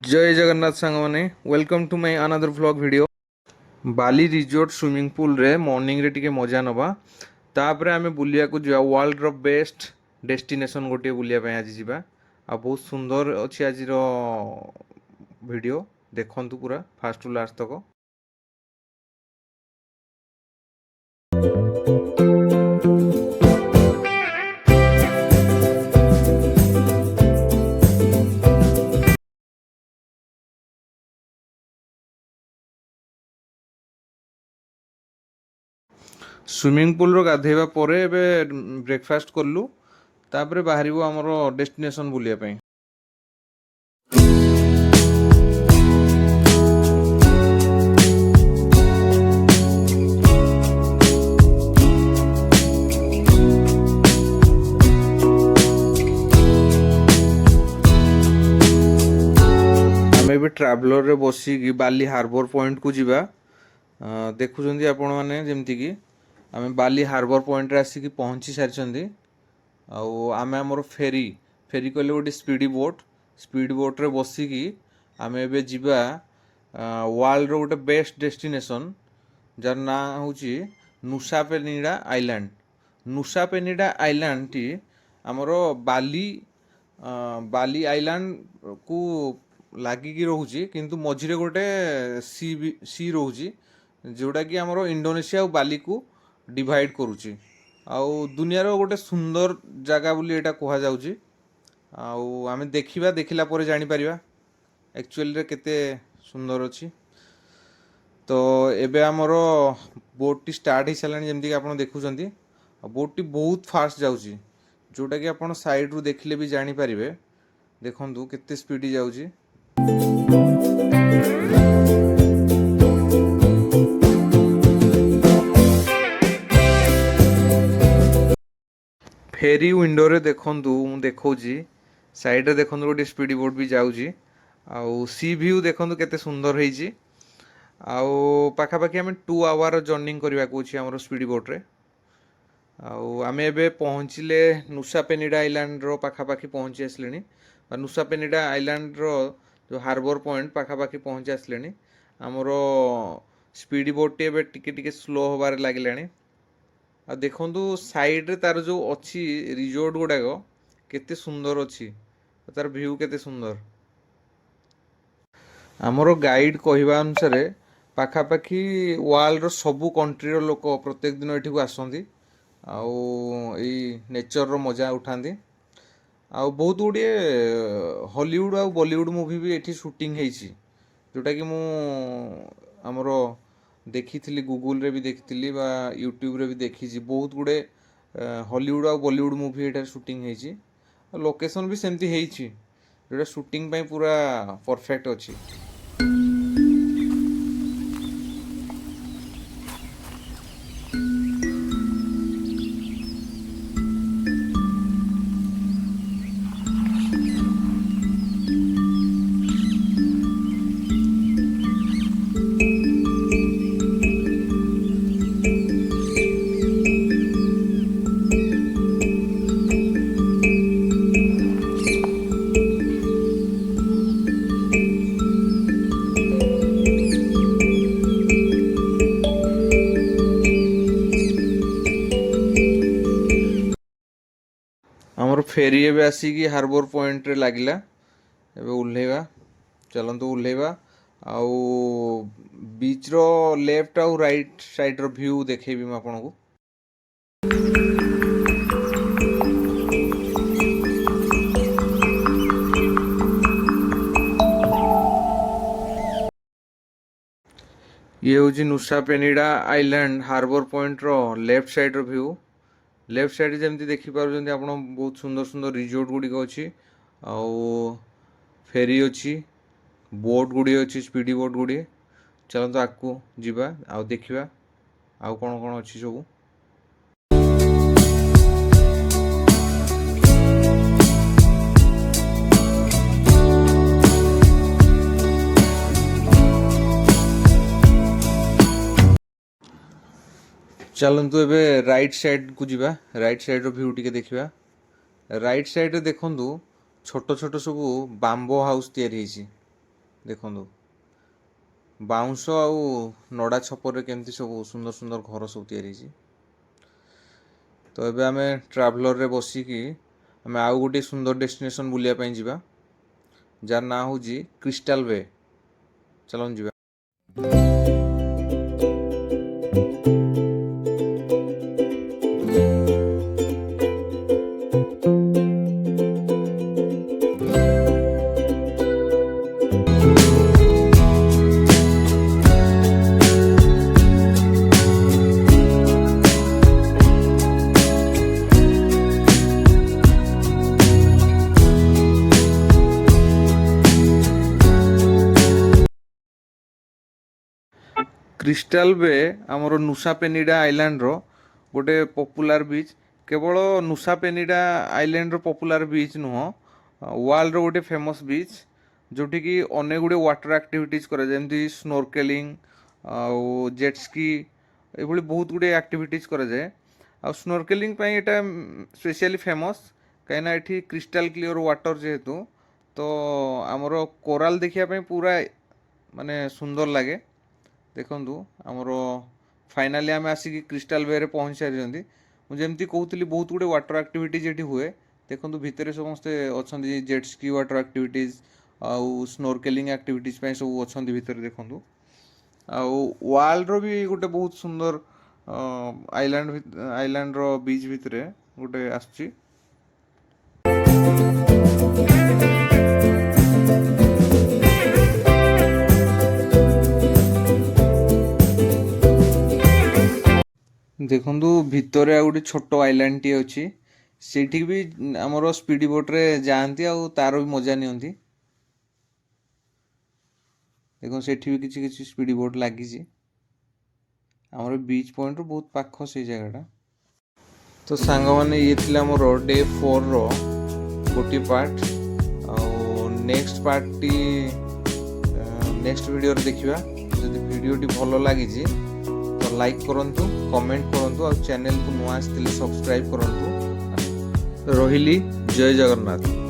जय जगन्नाथ सांग मैंने welcome to my another vlog video. Bali resort swimming pool रे मॉर्निंग रे टिके मजा नवा तापर आमे बुलिया को जा वर्ल्ड रो बेस्ट डेस्टिनेशन गोटे बुलिया पे आज जीवा आ बहुत सुंदर अछि आज रो वीडियो देखंतु पूरा फास्ट टू लास्ट तक। स्विमिंग पूल रो गाधेबा परे एबे ब्रेकफास्ट करलु तापर बाहरिबो हमरो डेस्टिनेशन बुलिया पे। आमे भी ट्रैवलर रे बसी की बाली हार्बर पॉइंट को जीवा। देखुଛନ୍ତି ଆପଣ ମାନେ ଯେମିତି କି ଆମେ ବାଲି ହାର୍ବର ପଏଣ୍ଟରେ ଆସିକି ପହଞ୍ଚି ସାରିଛନ୍ତି। ଆଉ ଆମେ ଆମର ଫେରି କହିଲେ ଗୋଟେ ସ୍ପିଡ୍ ବୋଟ୍ରେ ବସିକି ଆମେ ଏବେ ଯିବା ୱାର୍ଲଡର ଗୋଟେ ବେଷ୍ଟ ଡେଷ୍ଟିନେସନ୍ ଯାର ନାଁ ହେଉଛି ନୁସାପେନିଡା ଆଇଲ୍ୟାଣ୍ଡ। ନୁସାପେନିଡା ଆଇଲ୍ୟାଣ୍ଡଟି ଆମର ବାଲି ଆଇଲ୍ୟାଣ୍ଡକୁ ଲାଗିକି ରହୁଛି, କିନ୍ତୁ ମଝିରେ ଗୋଟେ ସି ରହୁଛି ଯେଉଁଟାକି ଆମର ଇଣ୍ଡୋନେସିଆ ଆଉ ବାଲିକୁ ଡିଭାଇଡ୍ କରୁଛି। ଆଉ ଦୁନିଆର ଗୋଟେ ସୁନ୍ଦର ଜାଗା ବୋଲି ଏଇଟା କୁହାଯାଉଛି। ଆଉ ଆମେ ଦେଖିଲା ପରେ ଜାଣିପାରିବା ଆକ୍ଚୁଆଲିରେ କେତେ ସୁନ୍ଦର ଅଛି। ତ ଏବେ ଆମର ବୋଟ୍ଟି ଷ୍ଟାର୍ଟ ହେଇସାରିଲାଣି, ଯେମିତିକି ଆପଣ ଦେଖୁଛନ୍ତି। ଆଉ ବୋଟ୍ଟି ବହୁତ ଫାଷ୍ଟ ଯାଉଛି, ଯେଉଁଟାକି ଆପଣ ସାଇଡ଼ରୁ ଦେଖିଲେ ବି ଜାଣିପାରିବେ। ଦେଖନ୍ତୁ କେତେ ସ୍ପିଡ୍ ଯାଉଛି। फेरी विंडो रे देखंतु मु देखौजी साइड रे देखंतु गोटे स्पीड बोट भी जाउजी। आउ सी व्यू देखंतु केते सुंदर ହେଇଛି। आउ पाखापाखि आम 2 आवर जर्निंग करने को आम स्पीड बोट रे। आउ आम एबे पहुँचले नुसापेनिडा आइलैंड रो पाखापाखि पहुँची आसले। नुसापेनिडा आइलैंड रो जो हार्बर पॉइंट पाखापाखि पहुँची आसले। आमर स्पीड बोट टी एबे टिके टिके स्लो होबार लागिलानी। आ देखंतु साइड रे तार जो अच्छी रिजोर्ट गुड़ाक केते सुंदर अच्छी, तार व्यू केते सुंदर। आमर गाइड कहवा अनुसार पाखापाखि वर्ल्ड सबू कंट्री लोक प्रत्येक दिन एठी को आसंती आउ एई नेचर रो मजा उठाती। आउ बहुत गुड़िए हॉलीवुड आउ बॉलीवुड मूवी भी एठी शूटिंग ହେଇଛି, जोटा कि मु आमर देखी गूगल रे भी देखी बा यूट्यूब रे भी देखी। बहुत गुड़े हॉलीवुड आउ बॉलीवुड मूवी एठार शूटिंग ହେଇଛି। लोकेशन भी सेमती ହେଇଛି, जोटा शूटिंग ପାଇଁ पूरा परफेक्ट अच्छी। आमर फेरी एबे आसिकी हार्बर पॉइंट रे लागिला। एबे उल्लेवा चलंतु उल्लेवा आउ बीच रो लेफ्ट आउ राइट साइड रो व्यू देखेबी म आपनको। ये हूँ नुसापेनिडा आइलैंड हार्बर पॉइंट रो लेफ्ट साइड रो व्यू। लेफ्ट साइड जमी देखिपुर आप बहुत सुंदर सुंदर रिजोर्ट गुड़िक अच्छी, आउ फेरी अच्छी, बोट गुड़ी अच्छी, स्पीड बोट गुड़ी। चलते आगू जावा आउ देखा आउ कौन कौन अच्छी सब। चलतु एबे राइट साइड को जीवा, राइट साइड रो व्यू टिके देखिबा। राइट साइड रे देखंतु छोट छोट सब बाम्बो हाउस तैयारी ହେଇଛି। देखो बाउंस आउ नड़ा छपर केमती सब सुंदर सुंदर घर सब तैयारी। तो एबे आमे ट्राभलर रे बसिकी आमे आउ गोटे सुंदर डेस्टिनेशन बुलिया ପାଇଁ ଯିବା जार ना होजी क्रिस्टाल वे। चलन ଯିବା। क्रिस्टाल बे आमर नुसा पेनिडा आइलैंड रो गोटे पॉपुलर बीच। केवल नुसा पेनिडा आइलैंड रो पॉपुलर बीच नुह, वर्ल्ड रो गोटे फेमस बीच जोठी की अनेक गुड़े वाटर एक्टिविटीज करे जेमती स्नोरकेलिंग आउ जेट स्की एभली बहुत गुड़े एक्टिविटीज करे जाए। आ स्नोरकेलिंग ପାଇଁ ଏଟା ସ୍ପେଶିଆଲି ଫେମସ୍ କାହିଁକିନା ଏଠି କ୍ରିଷ୍ଟାଲ କ୍ଲିଅର ୱାଟର ଯେହେତୁ ତ ଆମର କୋରାଲ ଦେଖିବା ପାଇଁ ପୁରା ମାନେ ସୁନ୍ଦର ଲାଗେ। ଦେଖନ୍ତୁ ଆମର ଫାଇନାଲି ଆମେ ଆସିକି କ୍ରିଷ୍ଟାଲ ବେରେ ପହଞ୍ଚି ସାରିଛନ୍ତି। ମୁଁ ଯେମିତି କହୁଥିଲି ବହୁତ ଗୁଡ଼େ ୱାଟର ଆକ୍ଟିଭିଟିଜ୍ ଏଠି ହୁଏ। ଦେଖନ୍ତୁ ଭିତରେ ସମସ୍ତେ ଅଛନ୍ତି ଜେଟ୍ ସ୍କି ୱାଟର ଆକ୍ଟିଭିଟିଜ୍ ଆଉ ସ୍ନୋରକେଲିଂ ଆକ୍ଟିଭିଟିଜ୍ ପାଇଁ ସବୁ ଅଛନ୍ତି ଭିତରେ। ଦେଖନ୍ତୁ ଆଉ ୱାର୍ଲଡର ବି ଗୋଟେ ବହୁତ ସୁନ୍ଦର ଆଇଲ୍ୟାଣ୍ଡର ବିଚ୍ ଭିତରେ ଗୋଟେ ଆସୁଛି। देखु भितर आ गोटे छोट आइलैंड टी अच्छी से भी आमर स्पीड बोट्रे जाती आ तार भी मजा नियंती। देखो सेठी भी किसी किसी स्पीड बोट लगी आमर बीच पॉइंट रू बहुत पाख से जगह। तो सांग मैंने ये थी मोर डे 4 रो गोटे पार्ट आ नेक्स्ट पार्ट टी नेक्स्ट वीडियो देखिबा। जदि वीडियो टी भल लगी तो लाइक करंतु, कमेंट करंतु और चैनल को नुआ आसथिले सब्सक्राइब करंतु। रहिली जय जगन्नाथ।